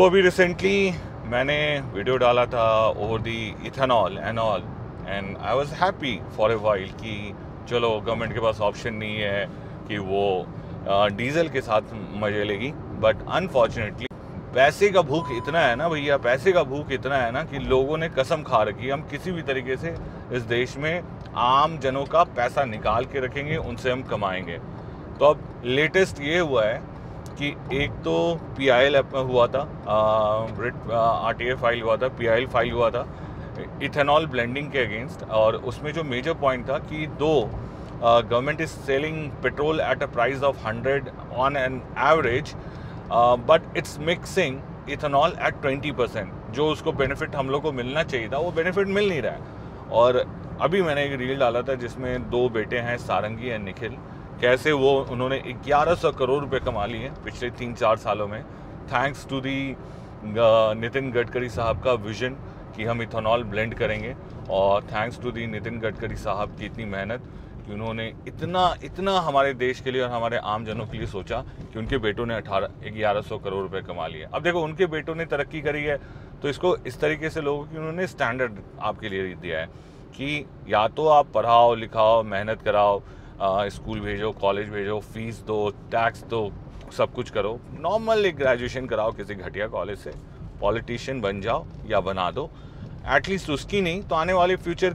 अभी रिसेंटली मैंने वीडियो डाला था over the ethanol and all, and I was happy for a while कि चलो गवर्नमेंट के पास ऑप्शन नहीं है कि वो डीजल के साथ मजे लेगी। बट अनफॉर्चुनेटली पैसे का भूख इतना है ना भैया, पैसे का भूख इतना है ना कि लोगों ने कसम खा रखी है हम किसी भी तरीके से इस देश में आम जनों का पैसा निकाल के रखेंगे, उनसे हम कमाएंगे। तो अब लेटेस्ट ये हुआ है कि एक तो PIL हुआ था, RTA फाइल हुआ था, PIL फाइल हुआ था इथेनॉल ब्लेंडिंग के अगेंस्ट, और उसमें जो मेजर पॉइंट था कि government is selling petrol at a price of 100 on an average, but it's mixing ethanol at 20%। जो उसको बेनिफिट हम लोग को मिलना चाहिए था वो बेनिफिट मिल नहीं रहा है। और अभी मैंने एक रील डाला था जिसमें दो बेटे हैं, सारंगी एंड निखिल, कैसे उन्होंने 1100 करोड़ रुपए कमा लिए पिछले 3-4 सालों में, thanks to the Nitin Gadkari साहब का विजन कि हम इथेनॉल ब्लेंड करेंगे, और thanks to the Nitin Gadkari साहब की इतनी मेहनत कि उन्होंने इतना हमारे देश के लिए और हमारे आम जनों के लिए सोचा कि उनके बेटों ने 1100 करोड़ रुपए कमा लिए। अब देखो उनके बेटों ने तरक्की करी है तो इसको इस तरीके से लोगों की उन्होंने स्टैंडर्ड आपके लिए दिया है कि या तो आप पढ़ाओ लिखाओ, मेहनत कराओ, स्कूल भेजो, कॉलेज भेजो, फीस दो, टैक्स दो, सब कुछ करो, नॉर्मल एक ग्रेजुएशन कराओ किसी घटिया कॉलेज से, पॉलिटिशियन बन जाओ या बना दो, एटलीस्ट उसकी नहीं तो आने वाले फ्यूचर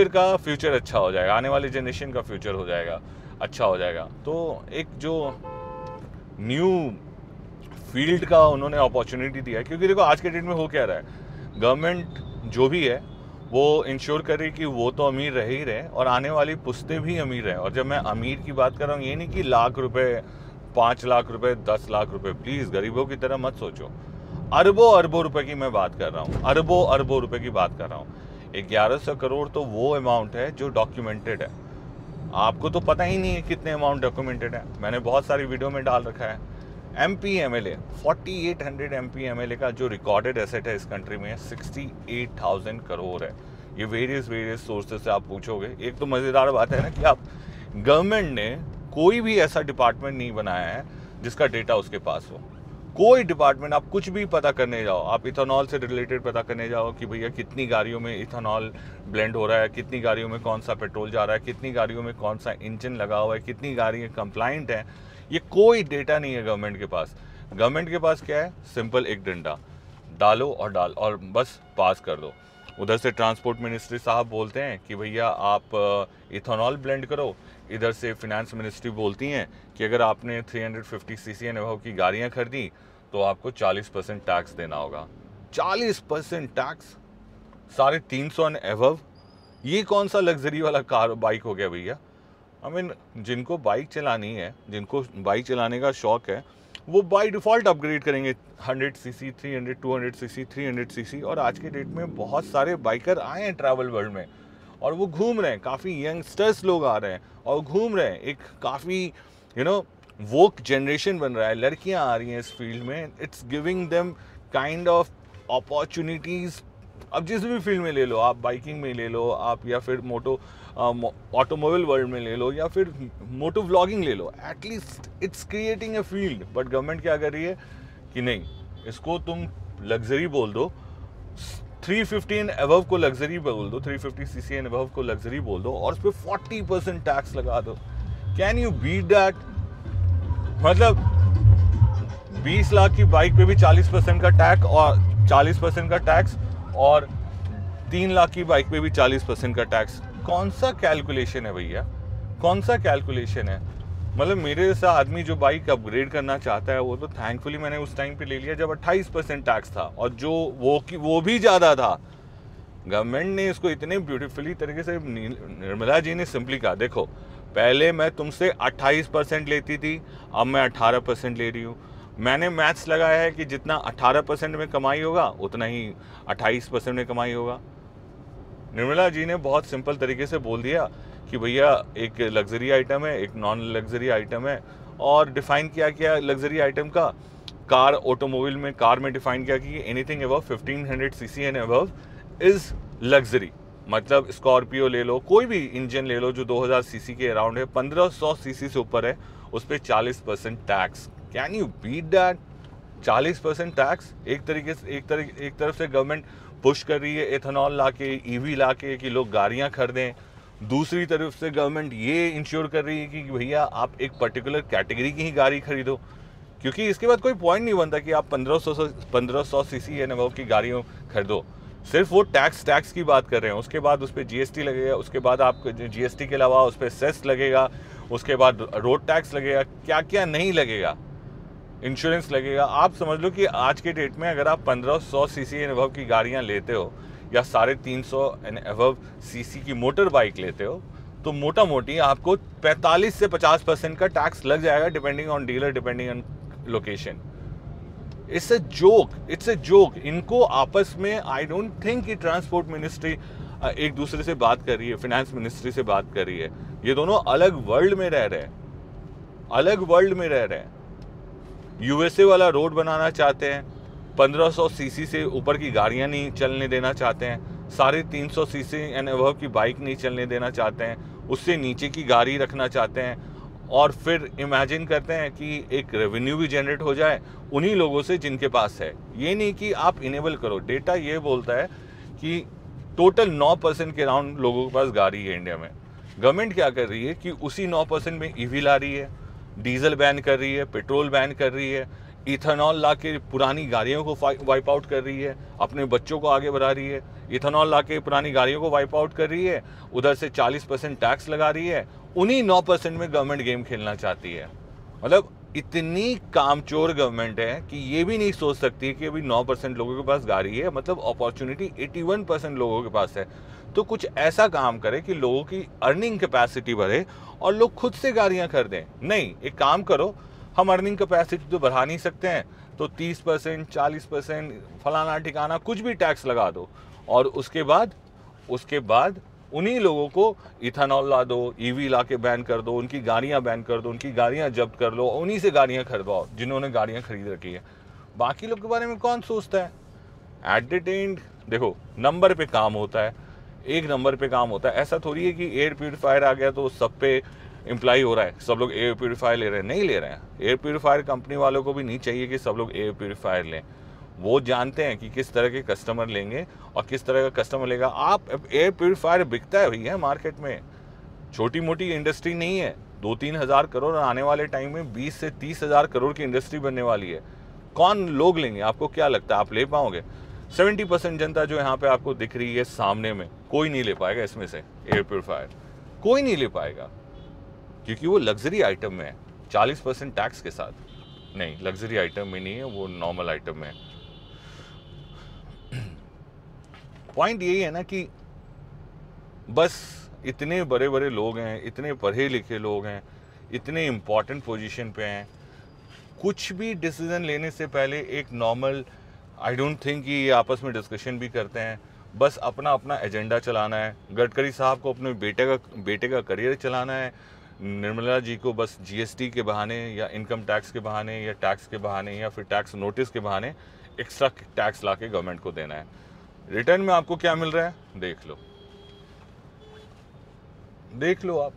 का फ्यूचर अच्छा हो जाएगा, आने वाली जनरेशन का फ्यूचर हो जाएगा, अच्छा हो जाएगा। तो एक जो न्यू फील्ड का उन्होंने अपॉर्चुनिटी दिया है, क्योंकि देखो आज के डेट में हो क्या रहा है, गवर्नमेंट जो भी है वो इंश्योर करे कि वो तो अमीर रह ही रहे और आने वाली पुश्तें भी अमीर रहें। और जब मैं अमीर की बात कर रहा हूँ ये नहीं कि लाख रुपए, 5 लाख रुपए, 10 लाख रुपए, प्लीज़ गरीबों की तरह मत सोचो, अरबों रुपए की मैं बात कर रहा हूँ, अरबों रुपए की बात कर रहा हूँ। 1100 करोड़ तो वो अमाउंट है जो डॉक्यूमेंटेड है, आपको तो पता ही नहीं है कितने अमाउंट डॉक्यूमेंटेड है, मैंने बहुत सारी वीडियो में डाल रखा है। MP MLA 4800 MP MLA का जो रिकॉर्डेड एसेट है इस कंट्री में 68,000 करोड़ है। ये वेरियस सोर्सेज से आप पूछोगे। एक तो मज़ेदार बात है ना कि आप गवर्नमेंट ने कोई भी ऐसा डिपार्टमेंट नहीं बनाया है जिसका डेटा उसके पास हो। कोई डिपार्टमेंट, आप कुछ भी पता करने जाओ, आप इथेनॉल से रिलेटेड पता करने जाओ कि भैया कितनी गाड़ियों में इथेनॉल ब्लेंड हो रहा है, कितनी गाड़ियों में कौन सा पेट्रोल जा रहा है, कितनी गाड़ियों में कौन सा इंजन लगा हुआ है, कितनी गाड़ियाँ कंप्लाइंट हैं, ये कोई डेटा नहीं है गवर्नमेंट के पास। गवर्नमेंट के पास क्या है, सिंपल एक डंडा डालो और बस पास कर दो। उधर से ट्रांसपोर्ट मिनिस्ट्री साहब बोलते हैं कि भैया आप इथेनॉल ब्लेंड करो, इधर से फिनेंस मिनिस्ट्री बोलती हैं कि अगर आपने 350 सीसी एंड अबव की गाड़ियाँ खरीदी तो आपको 40% टैक्स देना होगा। 40% टैक्स 350 एंड अबव, ये कौन सा लग्जरी वाला कार बाइक हो गया भैया। आई मीन जिनको बाइक चलानी है, जिनको बाइक चलाने का शौक है, वो बाई डिफ़ॉल्ट अपग्रेड करेंगे 100 सीसी, 300, 200 सीसी, 300 सीसी। और आज के डेट में बहुत सारे बाइकर आए हैं ट्रैवल वर्ल्ड में और वो घूम रहे हैं, काफ़ी यंगस्टर्स लोग आ रहे हैं और घूम रहे हैं, एक काफ़ी वोक जनरेशन बन रहा है, लड़कियां आ रही हैं इस फील्ड में। It's giving them kind of opportunities. अब जिस भी फील्ड में ले लो, आप बाइकिंग में ले लो, आप या फिर ऑटोमोबाइल वर्ल्ड में ले लो, या फिर मोटो व्लॉगिंग ले लो, at least it's creating a field. But government क्या कर रही है कि नहीं, इसको तुम लग्जरी बोल दो, 350 एंड अबव को लग्जरी बोल दो, 350 सीसी एंड अबव को लग्जरी बोल दो और उस पर 40% टैक्स लगा दो। Can you beat that? मतलब 20 लाख की बाइक पे भी 40% का टैक्स और 40% का टैक्स, और 3 लाख की बाइक पे भी 40% का टैक्स। कौन सा कैलकुलेशन है भैया, कौन सा कैलकुलेशन है? मतलब मेरे जैसा आदमी जो बाइक अपग्रेड करना चाहता है वो तो थैंकफुली मैंने उस टाइम पे ले लिया जब 28% टैक्स था, और जो वो भी ज़्यादा था। गवर्नमेंट ने इसको इतने ब्यूटीफुली तरीके से, निर्मला जी ने सिंपली कहा, देखो पहले मैं तुमसे 28% लेती थी, अब मैं 18% ले रही हूँ। मैंने मैथ्स लगाया है कि जितना 18% में कमाई होगा उतना ही 28% में कमाई होगा। निर्मला जी ने बहुत सिंपल तरीके से बोल दिया कि भैया एक लग्जरी आइटम है, एक नॉन लग्जरी आइटम है, और डिफाइन किया लग्जरी आइटम का। ऑटोमोबाइल में, कार में डिफाइन किया कि anything above 1500 CC and above is luxury. मतलब स्कॉर्पियो ले लो, कोई भी इंजन ले लो जो 2000 सीसी के अराउंड है, 1500 सीसी से ऊपर है, उस पर 40% tax. Can you beat that? 40% tax एक तरफ से गवर्नमेंट पुश कर रही है एथेनॉल लाके, ईवी लाके कि लोग गाड़ियां खरीदें। दूसरी तरफ से गवर्नमेंट ये इंश्योर कर रही है कि भैया आप एक पर्टिकुलर कैटेगरी की ही गाड़ी खरीदो, क्योंकि इसके बाद कोई पॉइंट नहीं बनता कि आप 1500 सीसी एंड अबव की गाड़ियों खरीदो। सिर्फ वो टैक्स की बात कर रहे हैं, उसके बाद उस पर जीएसटी लगेगा, उसके बाद आपको जीएसटी के अलावा उस पर सेस लगेगा, उसके बाद रोड टैक्स लगेगा, क्या क्या नहीं लगेगा, इंश्योरेंस लगेगा। आप समझ लो कि आज के डेट में अगर आप 1500 सीसी एंड अबव की गाड़ियां लेते हो या 350 एंड अबव सीसी की मोटर बाइक लेते हो, तो मोटा मोटी आपको 45 से 50% का टैक्स लग जाएगा, depending on dealer, depending on location. It's a joke. इनको आपस में आई डोंट थिंक कि ट्रांसपोर्ट मिनिस्ट्री एक दूसरे से बात कर रही है, फाइनेंस मिनिस्ट्री से बात कर रही है। ये दोनों अलग वर्ल्ड में रह रहे हैं। यूएसए वाला रोड बनाना चाहते हैं, 1500 सीसी से ऊपर की गाड़ियां नहीं चलने देना चाहते हैं, 350 सीसी एंड अबव की बाइक नहीं चलने देना चाहते हैं, उससे नीचे की गाड़ी रखना चाहते हैं, और फिर इमेजिन करते हैं कि एक रेवेन्यू भी जनरेट हो जाए उन्हीं लोगों से जिनके पास है। ये नहीं कि आप इनेबल करो। डेटा ये बोलता है कि टोटल 9% के अराउंड लोगों के पास गाड़ी है इंडिया में। गवर्नमेंट क्या कर रही है कि उसी 9% में ईवी ला रही है, डीजल बैन कर रही है, पेट्रोल बैन कर रही है, इथेनॉल ला के पुरानी गाड़ियों को वाइप आउट कर रही है, अपने बच्चों को आगे बढ़ा रही है। इथेनॉल ला के पुरानी गाड़ियों को वाइप आउट कर रही है, उधर से 40% टैक्स लगा रही है, उन्हीं 9% में गवर्नमेंट गेम खेलना चाहती है। मतलब इतनी कामचोर गवर्नमेंट है कि ये भी नहीं सोच सकती कि अभी 9% लोगों के पास गाड़ी है, मतलब अपॉर्चुनिटी 81% लोगों के पास है। तो कुछ ऐसा काम करे कि लोगों की अर्निंग कैपेसिटी बढ़े और लोग खुद से गाड़ियां खरीदें। नहीं, एक काम करो, हम अर्निंग कैपेसिटी तो बढ़ा नहीं सकते हैं, तो 30%, 40%, फलाना ठिकाना कुछ भी टैक्स लगा दो, और उसके बाद उन्हीं लोगों को इथेनॉल ला दो, ईवी ला के बैन कर दो, उनकी गाड़ियां बैन कर दो, उनकी गाड़ियां जब्त कर लो, उन्हीं से गाड़ियां खरीदवाओ जिन्होंने गाड़ियां खरीद रखी है। बाकी लोग के बारे में कौन सोचता है? एट द एंड देखो, नंबर पे काम होता है, एक नंबर पे काम होता है। ऐसा थोड़ी है कि एयर प्यूरीफायर आ गया तो सब पे इम्प्लाई हो रहा है, सब लोग एयर प्यूरीफायर ले रहे हैं। नहीं ले रहे हैं। एयर प्यूरीफायर कंपनी वालों को भी नहीं चाहिए कि सब लोग एयर प्यूरीफायर लें। वो जानते हैं कि किस तरह के कस्टमर लेंगे और किस तरह का कस्टमर लेगा। आप एयर प्यूरीफायर बिकता है भैया मार्केट में, छोटी मोटी इंडस्ट्री नहीं है। 2-3 हज़ार करोड़, आने वाले टाइम में 20 से 30 हज़ार करोड़ की इंडस्ट्री बनने वाली है। कौन लोग लेंगे? आपको क्या लगता है आप ले पाओगे? 70% जनता जो यहाँ पे आपको दिख रही है सामने में, कोई नहीं ले पाएगा इसमें से एयर प्यूरीफायर, कोई नहीं ले पाएगा, क्योंकि वो लग्जरी आइटम में है 40% टैक्स के साथ। नहीं, लग्जरी आइटम में नहीं है, वो नॉर्मल आइटम में है। पॉइंट यही है ना कि बस इतने बड़े बड़े लोग हैं, इतने पढ़े लिखे लोग हैं, इतने इम्पॉर्टेंट पोजीशन पे हैं, कुछ भी डिसीजन लेने से पहले एक नॉर्मल, आई डोंट थिंक कि ये आपस में डिस्कशन भी करते हैं। बस अपना अपना एजेंडा चलाना है। गडकरी साहब को अपने बेटे का करियर चलाना है, निर्मला जी को बस जीएसटी के बहाने या इनकम टैक्स के बहाने या टैक्स के बहाने या फिर टैक्स नोटिस के बहाने एक्स्ट्रा टैक्स ला के गवर्नमेंट को देना है। रिटर्न में आपको क्या मिल रहा है देख लो आप,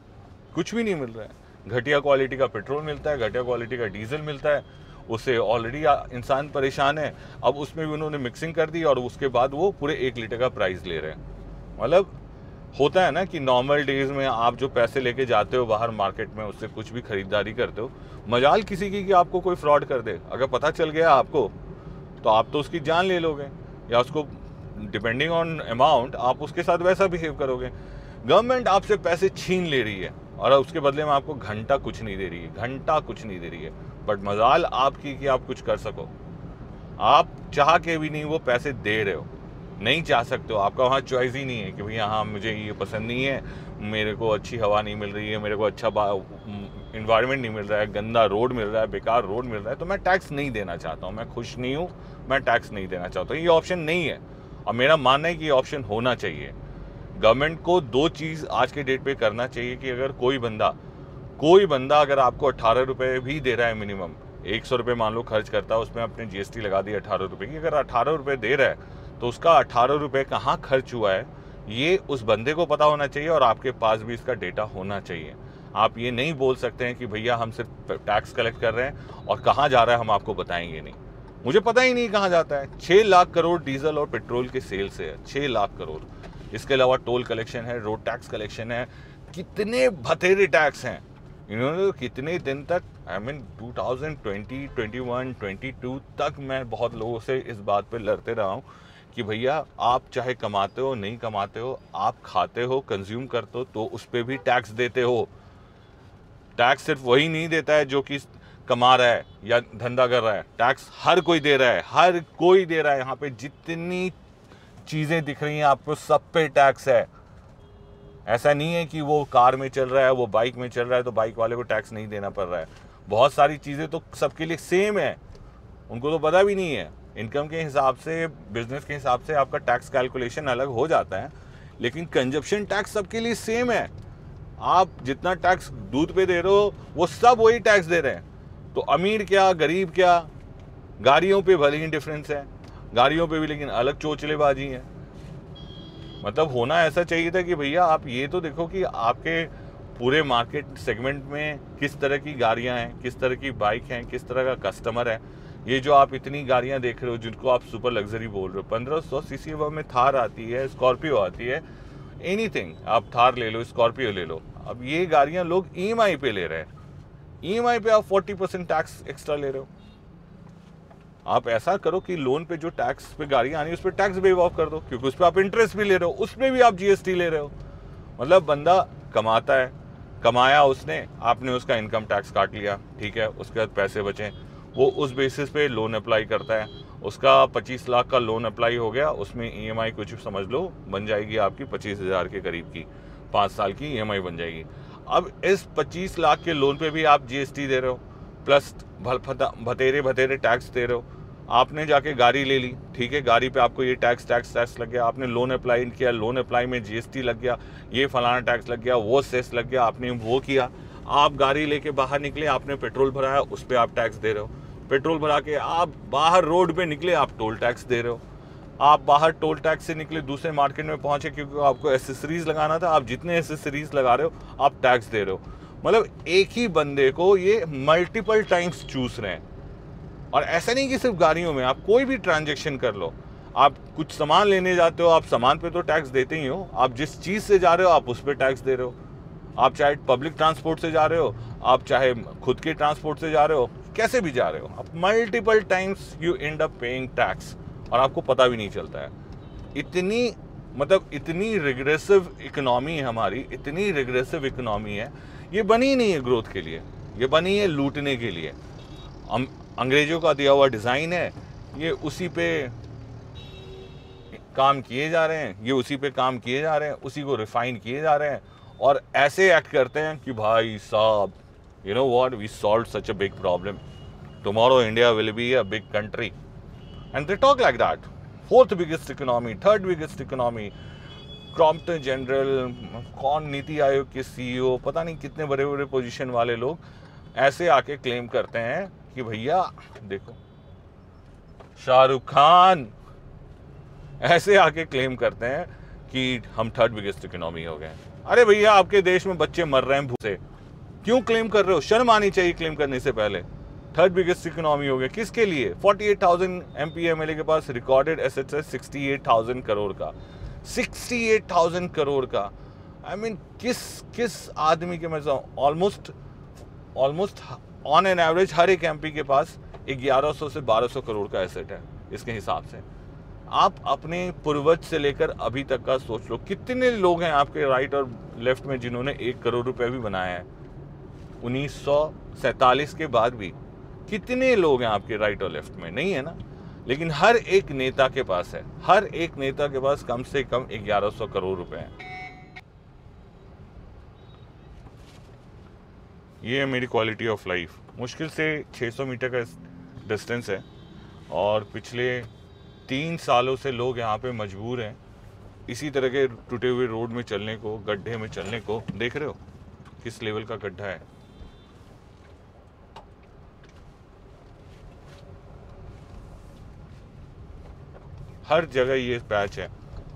कुछ भी नहीं मिल रहा है। घटिया क्वालिटी का पेट्रोल मिलता है, घटिया क्वालिटी का डीजल मिलता है, उससे ऑलरेडी इंसान परेशान है, अब उसमें भी उन्होंने मिक्सिंग कर दी और उसके बाद वो पूरे 1 लीटर का प्राइस ले रहे हैं। मतलब होता है ना कि नॉर्मल डेज में आप जो पैसे लेके जाते हो बाहर मार्केट में, उससे कुछ भी खरीदारी करते हो, मजाल किसी की कि आपको कोई फ्रॉड कर दे। अगर पता चल गया आपको तो आप तो उसकी जान ले लोगे, या उसको डिपेंडिंग ऑन अमाउंट आप उसके साथ वैसा बिहेव करोगे। गवर्नमेंट आपसे पैसे छीन ले रही है और उसके बदले में आपको घंटा कुछ नहीं दे रही है, बट मजाल आपकी कि आप कुछ कर सको। आप चाह के भी नहीं वो पैसे दे रहे हो, नहीं चाह सकते हो, आपका वहाँ चॉइस ही नहीं है कि भैया हाँ मुझे ये पसंद नहीं है, मेरे को अच्छी हवा नहीं मिल रही है, मेरे को अच्छा इन्वायरमेंट नहीं मिल रहा है, गंदा रोड मिल रहा है, बेकार रोड मिल रहा है, तो मैं टैक्स नहीं देना चाहता हूँ, मैं खुश नहीं हूँ, मैं टैक्स नहीं देना चाहता हूँ। ये ऑप्शन नहीं है और मेरा मानना है कि ये ऑप्शन होना चाहिए। गवर्नमेंट को 2 चीज़ आज के डेट पे करना चाहिए कि अगर कोई बंदा अगर आपको 18 रुपये भी दे रहा है, मिनिमम 100 रुपये मान लो खर्च करता है, उसमें अपने जीएसटी लगा दी 18 रुपये की, अगर 18 रुपये दे रहा है तो उसका 18 रुपये कहाँ खर्च हुआ है ये उस बंदे को पता होना चाहिए और आपके पास भी इसका डेटा होना चाहिए। आप ये नहीं बोल सकते हैं कि भैया हम सिर्फ टैक्स कलेक्ट कर रहे हैं और कहाँ जा रहा है हम आपको बताएंगे नहीं। मुझे पता ही नहीं कहाँ जाता है। 6 लाख करोड़ डीजल और पेट्रोल के सेल से है, 6 लाख करोड़। इसके अलावा टोल कलेक्शन है, रोड टैक्स कलेक्शन है, कितने भतेरे टैक्स हैं। इन्होंने कितने दिन तक, आई मीन 2020, 21, 22 तक मैं बहुत लोगों से इस बात पे लड़ते रहा हूँ कि भैया आप चाहे कमाते हो नहीं कमाते हो, आप खाते हो, कंज्यूम करते हो, तो उस पर भी टैक्स देते हो। टैक्स सिर्फ वही नहीं देता है जो कि कमा रहा है या धंधा कर रहा है, टैक्स हर कोई दे रहा है, हर कोई दे रहा है। यहाँ पे जितनी चीज़ें दिख रही हैं आपको, सब पे टैक्स है। ऐसा नहीं है कि वो कार में चल रहा है, वो बाइक में चल रहा है तो बाइक वाले को टैक्स नहीं देना पड़ रहा है। बहुत सारी चीज़ें तो सबके लिए सेम है, उनको तो पता भी नहीं है। इनकम के हिसाब से, बिजनेस के हिसाब से आपका टैक्स कैलकुलेशन अलग हो जाता है, लेकिन कंजप्शन टैक्स सबके लिए सेम है। आप जितना टैक्स दूध पे दे रहे हो वो सब वही टैक्स दे रहे हैं। तो अमीर क्या गरीब क्या, गाड़ियों पे भले ही डिफरेंस है, गाड़ियों पे भी लेकिन अलग चोचलेबाजी है। मतलब होना ऐसा चाहिए था कि भैया आप ये तो देखो कि आपके पूरे मार्केट सेगमेंट में किस तरह की गाड़ियां हैं, किस तरह की बाइक हैं, किस तरह का कस्टमर है। ये जो आप इतनी गाड़ियां देख रहे हो जिनको आप सुपर लग्जरी बोल रहे हो, 1500 सीसी में थार आती है, स्कॉर्पियो आती है, एनीथिंग, आप थार ले लो, स्कॉर्पियो ले लो। अब ये गाड़ियां लोग EMI पे ले रहे हैं, EMI पे आप 40% टैक्स एक्स्ट्रा ले रहे हो। आप ऐसा करो कि लोन पे जो टैक्स पे गाड़ियां आनी है उस पर टैक्स वेव ऑफ कर दो, क्योंकि उस पर आप इंटरेस्ट भी ले रहे हो, उसमें भी आप GST ले रहे हो। मतलब बंदा कमाता है, कमाया उसने, आपने उसका इनकम टैक्स काट लिया, ठीक है, उसके बाद पैसे बचे, वो उस बेसिस पे लोन अप्लाई करता है। उसका 25 लाख का लोन अप्लाई हो गया, उसमें EMI कुछ समझ लो बन जाएगी आपकी 25,000 के करीब की, 5 साल की EMI बन जाएगी। अब इस 25 लाख के लोन पे भी आप GST दे रहे हो, प्लस भतेरे टैक्स दे रहे हो। आपने जाके गाड़ी ले ली, ठीक है, गाड़ी पे आपको ये टैक्स लग गया, आपने लोन अप्लाई किया, लोन अप्लाई में GST लग गया, ये फलाना टैक्स लग गया, वो सेस लग गया, आपने वो किया। आप गाड़ी लेके बाहर निकले, आपने पेट्रोल भराया, उस पर आप टैक्स दे रहे हो। पेट्रोल भरा के आप बाहर रोड पे निकले, आप टोल टैक्स दे रहे हो। आप बाहर टोल टैक्स से निकले, दूसरे मार्केट में पहुंचे, क्योंकि आपको एसेसरीज लगाना था, आप जितने एसेसरीज लगा रहे हो आप टैक्स दे रहे हो। मतलब एक ही बंदे को ये मल्टीपल टाइम्स चूस रहे हैं। और ऐसा नहीं कि सिर्फ गाड़ियों में, आप कोई भी ट्रांजेक्शन कर लो, आप कुछ सामान लेने जाते हो, आप सामान पे तो टैक्स देते ही हो, आप जिस चीज़ से जा रहे हो आप उस पर टैक्स दे रहे हो। आप चाहे पब्लिक ट्रांसपोर्ट से जा रहे हो, आप चाहे खुद के ट्रांसपोर्ट से जा रहे हो, कैसे भी जा रहे हो, आप multiple times you and up paying tax, और आपको पता भी नहीं चलता है। इतनी रिग्रेसिव इकोनॉमी है हमारी, इतनी रिग्रेसिव इकोनॉमी है। ये बनी नहीं है ग्रोथ के लिए, ये बनी है लूटने के लिए। अंग्रेजों का दिया हुआ डिज़ाइन है, ये उसी पे काम किए जा रहे हैं, ये उसी पे काम किए जा रहे हैं, उसी को रिफाइन किए जा रहे हैं, और ऐसे एक्ट करते हैं कि भाई साहब, you know what, we solved such a big problem, tomorrow India will be a big country, and they talk like that. Fourth biggest economy, third biggest economy, Crompton general, कौन नीति आयोग के CEO, पता नहीं कितने बड़े बड़े पोजीशन वाले लोग ऐसे आके क्लेम करते हैं कि भैया देखो, शाहरुख खान ऐसे आके क्लेम करते हैं कि हम थर्ड बिगेस्ट इकोनॉमी हो गए। अरे भैया, आपके देश में बच्चे मर रहे हैं भूख से, क्यों क्लेम कर रहे हो? शर्म आनी चाहिए क्लेम करने से पहले। थर्ड बिगेस्ट इकोनॉमी हो गया किसके लिए? 48,000 MP/MLA के पास रिकॉर्डेड एसेट्स है 68,000 करोड़ का, 68,000 करोड़ का। आई मीन किस आदमी के, मैं ऑलमोस्ट ऑन एन एवरेज हर एक MP के पास 1100 से 1200 करोड़ का एसेट है। इसके हिसाब से आप अपने पूर्वज से लेकर अभी तक का सोच लो, कितने लोग हैं आपके राइट और लेफ्ट में जिन्होंने 1 करोड़ रुपए भी बनाया है 1947 के बाद भी। कितने लोग हैं आपके राइट और लेफ्ट में? नहीं है ना। लेकिन हर एक नेता के पास है, हर एक नेता के पास कम से कम 1100 करोड़ रुपए हैं। ये है मेरी क्वालिटी ऑफ लाइफ। मुश्किल से 600 मीटर का डिस्टेंस है, और पिछले 3 सालों से लोग यहाँ पे मजबूर हैं इसी तरह के टूटे हुए रोड में चलने को, गड्ढे में चलने को। देख रहे हो किस लेवल का गड्ढा है। हर जगह ये पैच है,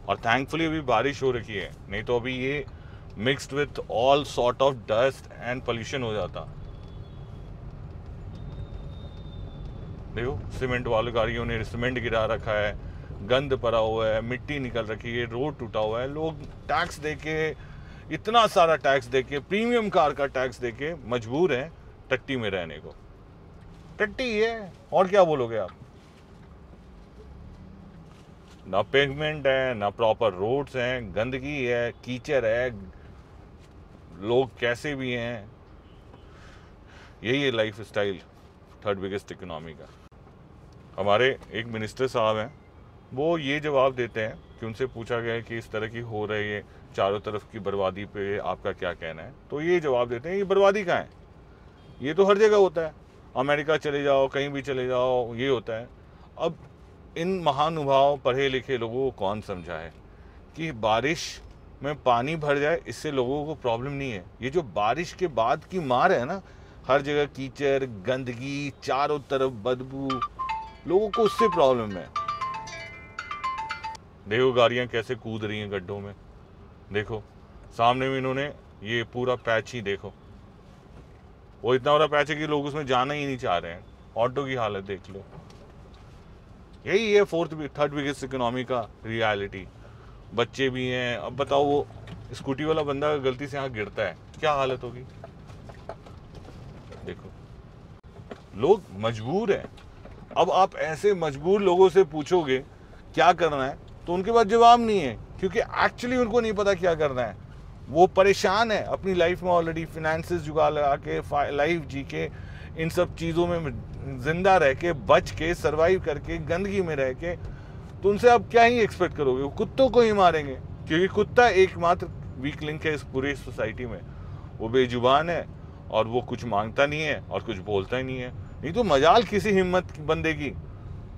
और थैंकफुली अभी बारिश हो रखी है, नहीं तो अभी ये mixed with all sort of dust and pollution हो जाता। देखो सीमेंट वाली गाड़ियों ने सीमेंट गिरा रखा है, गंद पड़ा हुआ है, मिट्टी निकल रखी है, रोड टूटा हुआ है। लोग टैक्स देके, इतना सारा टैक्स देके, प्रीमियम कार का टैक्स देके मजबूर हैं टट्टी में रहने को। टट्टी है, और क्या बोलोगे आप। ना पेवमेंट है, ना प्रॉपर रोड्स हैं, गंदगी है, कीचड़ है, लोग कैसे भी हैं। यही है life style third biggest economy का। हमारे एक मिनिस्टर साहब हैं, वो ये जवाब देते हैं कि उनसे पूछा गया है कि इस तरह की हो रही है चारों तरफ की बर्बादी पे आपका क्या कहना है। तो ये जवाब देते हैं, ये बर्बादी कहाँ है, ये तो हर जगह होता है, अमेरिका चले जाओ, कहीं भी चले जाओ, ये होता है। अब इन महानुभाव पढ़े लिखे लोगों को कौन समझाए कि बारिश में पानी भर जाए इससे लोगों को प्रॉब्लम नहीं है। ये जो बारिश के बाद की मार है ना, हर जगह कीचड़, गंदगी, चारों तरफ बदबू, लोगों को उससे प्रॉब्लम है। देखो गाड़ियां कैसे कूद रही हैं गड्ढों में, देखो सामने में इन्होंने ये पूरा पैच ही देखो, वो इतना बड़ा पैच है कि लोग उसमें जाना ही नहीं चाह रहे हैं। ऑटो की हालत देख लो। यही है थर्ड बिगेस्ट इकोनॉमी का रियलिटी। बच्चे भी हैं। अब बताओ, वो स्कूटी वाला बंदा गलती से यहाँ गिरता है, क्या हालत होगी। देखो लोग मजबूर हैं। अब आप ऐसे मजबूर लोगों से पूछोगे क्या करना है, तो उनके पास जवाब नहीं है, क्योंकि एक्चुअली उनको नहीं पता क्या करना है। वो परेशान है अपनी लाइफ में ऑलरेडी, फिनेंसेस जुगाड़ लगा के, लाइफ जी के, इन सब चीज़ों में जिंदा रह के, बच के, सरवाइव करके, गंदगी में रह के। तो उनसे आप क्या ही एक्सपेक्ट करोगे, वो कुत्तों को ही मारेंगे, क्योंकि कुत्ता एकमात्र वीक लिंक है इस पूरी सोसाइटी में। वो बेजुबान है और वो कुछ मांगता नहीं है और कुछ बोलता ही नहीं है। नहीं तो मजाल किसी हिम्मत बंदे की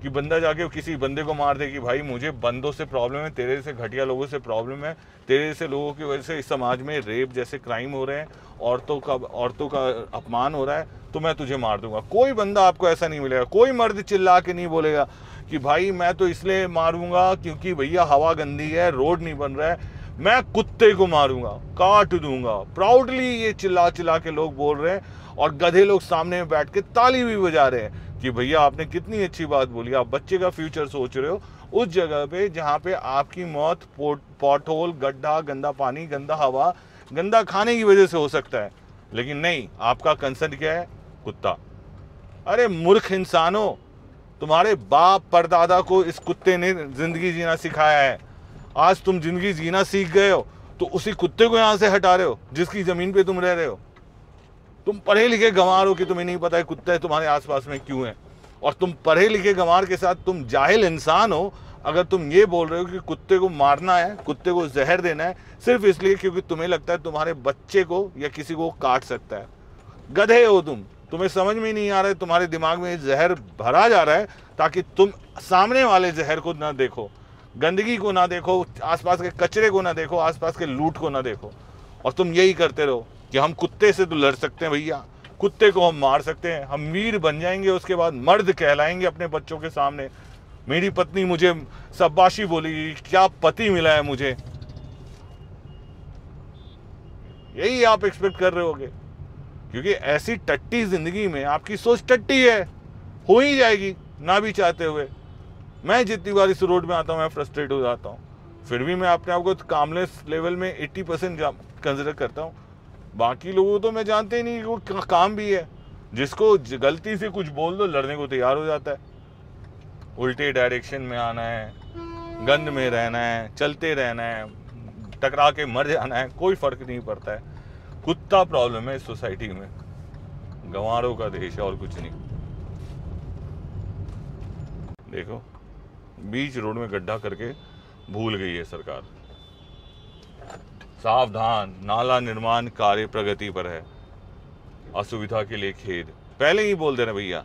कि बंदा जाके किसी बंदे को मार दे कि भाई मुझे बंदों से प्रॉब्लम है, तेरे जैसे घटिया लोगों से प्रॉब्लम है, तेरे जैसे लोगों की वजह से इस समाज में रेप जैसे क्राइम हो रहे हैं, औरतों का अपमान हो रहा है, तो मैं तुझे मार दूंगा। कोई बंदा आपको ऐसा नहीं मिलेगा, कोई मर्द चिल्ला के नहीं बोलेगा कि भाई मैं तो इसलिए मारूंगा क्योंकि भैया हवा गंदी है, रोड नहीं बन रहा है, मैं कुत्ते को मारूंगा, काट दूंगा। प्राउडली ये चिल्ला चिल्ला के लोग बोल रहे हैं, और गधे लोग सामने में बैठ के ताली भी बजा रहे हैं कि भैया आपने कितनी अच्छी बात बोली, आप बच्चे का फ्यूचर सोच रहे हो उस जगह पे जहाँ पे आपकी मौत पॉट होल, गड्ढा, गंदा पानी, गंदा हवा, गंदा खाने की वजह से हो सकता है। लेकिन नहीं, आपका कंसर्न क्या है, कुत्ता। अरे मूर्ख इंसानों, तुम्हारे बाप परदादा को इस कुत्ते ने जिंदगी जीना सिखाया है। आज तुम जिंदगी जीना सीख गए हो तो उसी कुत्ते को यहाँ से हटा रहे हो जिसकी जमीन पे तुम रह रहे हो। तुम पढ़े लिखे गंवार हो कि तुम्हें नहीं पता है कुत्ते तुम्हारे आसपास में क्यों है, और तुम पढ़े लिखे गंवार के साथ तुम जाहिल इंसान हो अगर तुम ये बोल रहे हो कि कुत्ते को मारना है, कुत्ते को जहर देना है, सिर्फ इसलिए क्योंकि तुम्हें लगता है तुम्हारे बच्चे को या किसी को काट सकता है। गधे हो तुम, तुम्हें समझ में नहीं आ रहा है, तुम्हारे दिमाग में जहर भरा जा रहा है ताकि तुम सामने वाले जहर को ना देखो, गंदगी को ना देखो, आसपास के कचरे को ना देखो, आसपास के लूट को ना देखो, और तुम यही करते रहो कि हम कुत्ते से तो लड़ सकते हैं भैया, कुत्ते को हम मार सकते हैं, हम वीर बन जाएंगे, उसके बाद मर्द कहलाएंगे अपने बच्चों के सामने। मेरी पत्नी मुझे शाबाशी बोली, क्या पति मिला है मुझे। यही आप एक्सपेक्ट कर रहे होगे, क्योंकि ऐसी टट्टी जिंदगी में आपकी सोच टट्टी है, हो ही जाएगी ना भी चाहते हुए। मैं जितनी बार इस रोड में आता हूँ मैं फ्रस्ट्रेट हो जाता हूँ, फिर भी मैं अपने आप को कामलेस लेवल में 80% कंसिडर करता हूँ। बाकी लोगों को तो मैं जानते ही नहीं कि वो काम भी है। जिसको गलती से कुछ बोल दो लड़ने को तैयार हो जाता है, उल्टे डायरेक्शन में आना है, गंद में रहना है, चलते रहना है, टकरा के मर जाना है, कोई फर्क नहीं पड़ता है। कुत्ता प्रॉब्लम है इस सोसाइटी में, गंवारों का देश है और कुछ नहीं। देखो बीच रोड में गड्ढा करके भूल गई है सरकार। सावधान, नाला निर्माण कार्य प्रगति पर है, असुविधा के लिए खेद। पहले ही बोल दे रहे भैया,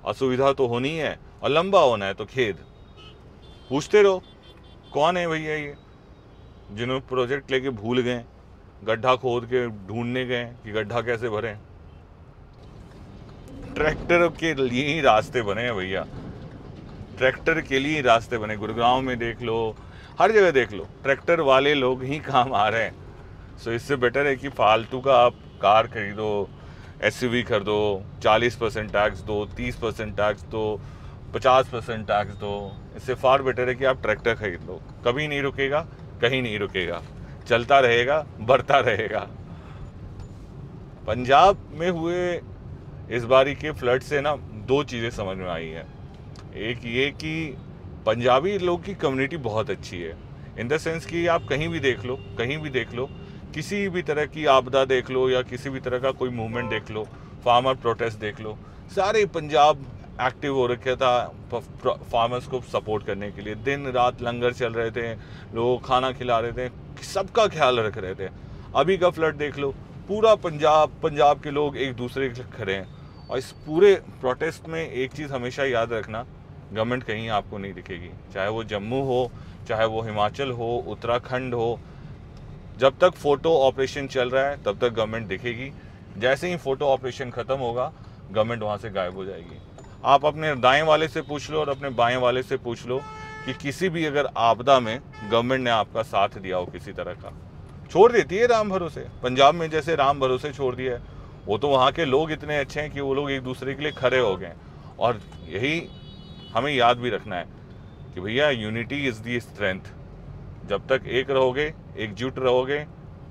असुविधा तो होनी है और लंबा होना है तो खेद। पूछते रहो कौन है भैया ये जिन्होंने प्रोजेक्ट लेके भूल गए, गड्ढा खोद के ढूंढने गए कि गड्ढा कैसे भरें। ट्रैक्टर के लिए ही रास्ते बने हैं भैया, ट्रैक्टर के लिए ही रास्ते बने। गुड़गांव में देख लो, हर जगह देख लो, ट्रैक्टर वाले लोग ही काम आ रहे हैं। सो इससे बेटर है कि फालतू का आप कार खरीदो, SUV कर दो, 40% टैक्स दो, 30% टैक्स दो, 50% टैक्स दो। इससे फार बेटर है कि आप ट्रैक्टर खरीद लो, कभी नहीं रुकेगा, कहीं नहीं रुकेगा, चलता रहेगा, बढ़ता रहेगा। पंजाब में हुए इस बारी के फ्लड से ना 2 चीज़ें समझ में आई है। एक ये कि पंजाबी लोग की कम्युनिटी बहुत अच्छी है, इन द सेंस कि आप कहीं भी देख लो, कहीं भी देख लो, किसी भी तरह की आपदा देख लो या किसी भी तरह का कोई मूवमेंट देख लो, फार्मर प्रोटेस्ट देख लो, सारे पंजाब एक्टिव हो रखा था फार्मर्स को सपोर्ट करने के लिए। दिन रात लंगर चल रहे थे, लोग खाना खिला रहे थे, सबका ख्याल रख रहे थे। अभी का फ्लड देख लो, पूरा पंजाब के लोग एक दूसरे के खड़े हैं। और इस पूरे प्रोटेस्ट में एक चीज़ हमेशा याद रखना, गवर्नमेंट कहीं आपको नहीं दिखेगी, चाहे वो जम्मू हो, चाहे वो हिमाचल हो, उत्तराखंड हो। जब तक फ़ोटो ऑपरेशन चल रहा है तब तक गवर्नमेंट दिखेगी। जैसे ही फ़ोटो ऑपरेशन ख़त्म होगा, गवर्नमेंट वहाँ से गायब हो जाएगी। आप अपने दाएं वाले से पूछ लो और अपने बाएं वाले से पूछ लो कि किसी भी अगर आपदा में गवर्नमेंट ने आपका साथ दिया हो किसी तरह का, छोड़ देती है राम भरोसे। पंजाब में जैसे राम भरोसे छोड़ दिया है, वो तो वहाँ के लोग इतने अच्छे हैं कि वो लोग एक दूसरे के लिए खड़े हो गए। और यही हमें याद भी रखना है कि भैया यूनिटी इज़ दी स्ट्रेंथ। जब तक एक रहोगे, एकजुट रहोगे,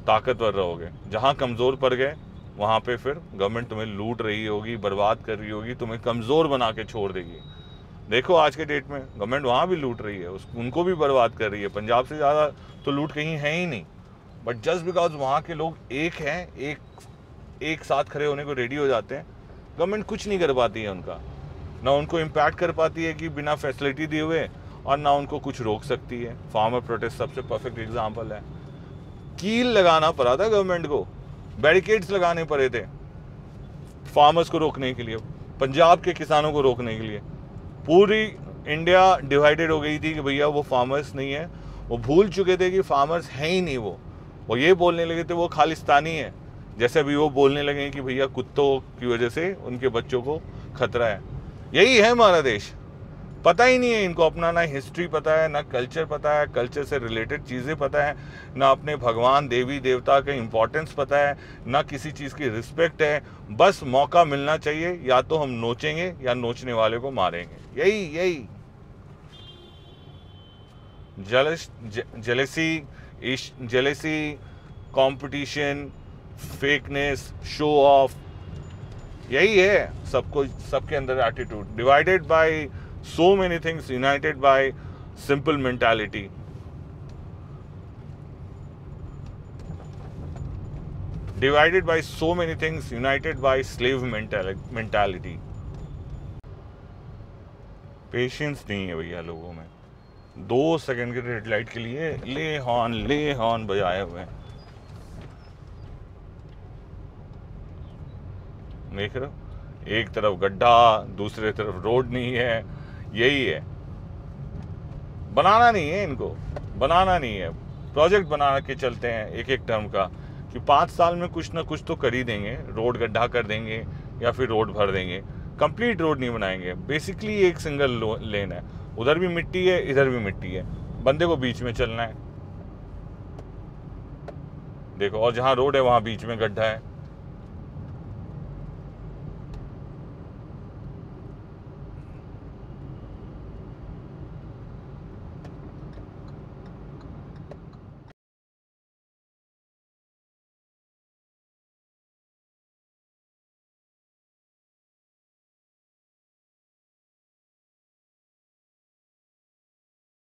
ताकतवर रहोगे। जहाँ कमज़ोर पड़ गए वहाँ पे फिर गवर्नमेंट तुम्हें लूट रही होगी, बर्बाद कर रही होगी, तुम्हें कमज़ोर बना के छोड़ देगी। देखो आज के डेट में गवर्नमेंट वहाँ भी लूट रही है, उनको भी बर्बाद कर रही है। पंजाब से ज़्यादा तो लूट कहीं है ही नहीं। बट जस्ट बिकॉज वहाँ के लोग एक हैं, एक साथ खड़े होने को रेडी हो जाते हैं, गवर्नमेंट कुछ नहीं कर पाती है उनका। ना उनको इम्पैक्ट कर पाती है कि बिना फैसिलिटी दिए हुए, और ना उनको कुछ रोक सकती है। फार्मर प्रोटेस्ट सबसे परफेक्ट एग्जांपल है। कील लगाना पड़ा था गवर्नमेंट को, बैरिकेड्स लगाने पड़े थे फार्मर्स को रोकने के लिए, पंजाब के किसानों को रोकने के लिए। पूरी इंडिया डिवाइडेड हो गई थी कि भैया वो फार्मर्स नहीं है, वो भूल चुके थे कि फार्मर्स हैं ही नहीं। वो ये बोलने लगे थे वो खालिस्तानी है, जैसे अभी वो बोलने लगे कि भैया कुत्तों की वजह से उनके बच्चों को खतरा है। यही है हमारा देश। पता ही नहीं है इनको अपना, ना हिस्ट्री पता है, ना कल्चर पता है, कल्चर से रिलेटेड चीज़ें पता है, ना अपने भगवान देवी देवता का इम्पोर्टेंस पता है, ना किसी चीज़ की रिस्पेक्ट है। बस मौका मिलना चाहिए, या तो हम नोचेंगे या नोचने वाले को मारेंगे। यही jealousy, competition, fakeness, show off, यही है सबके अंदर attitude. Divided by so many things, united by simple mentality. Divided by so many things, united by slave mentality. Patience नहीं है भैया लोगों में। 2 सेकंड के रेड लाइट के लिए ले हॉर्न बजाए हुए हैं। देख रहे हो, एक तरफ गड्ढा, दूसरे तरफ रोड नहीं है। यही है, बनाना नहीं है इनको, बनाना नहीं है। प्रोजेक्ट बना के चलते हैं एक टर्म का कि 5 साल में कुछ ना कुछ तो कर ही देंगे, रोड गड्ढा कर देंगे या फिर रोड भर देंगे। कंप्लीट रोड नहीं बनाएंगे। बेसिकली एक सिंगल लेन है, उधर भी मिट्टी है, इधर भी मिट्टी है, बंदे को बीच में चलना है। देखो, और जहाँ रोड है वहाँ बीच में गड्ढा है।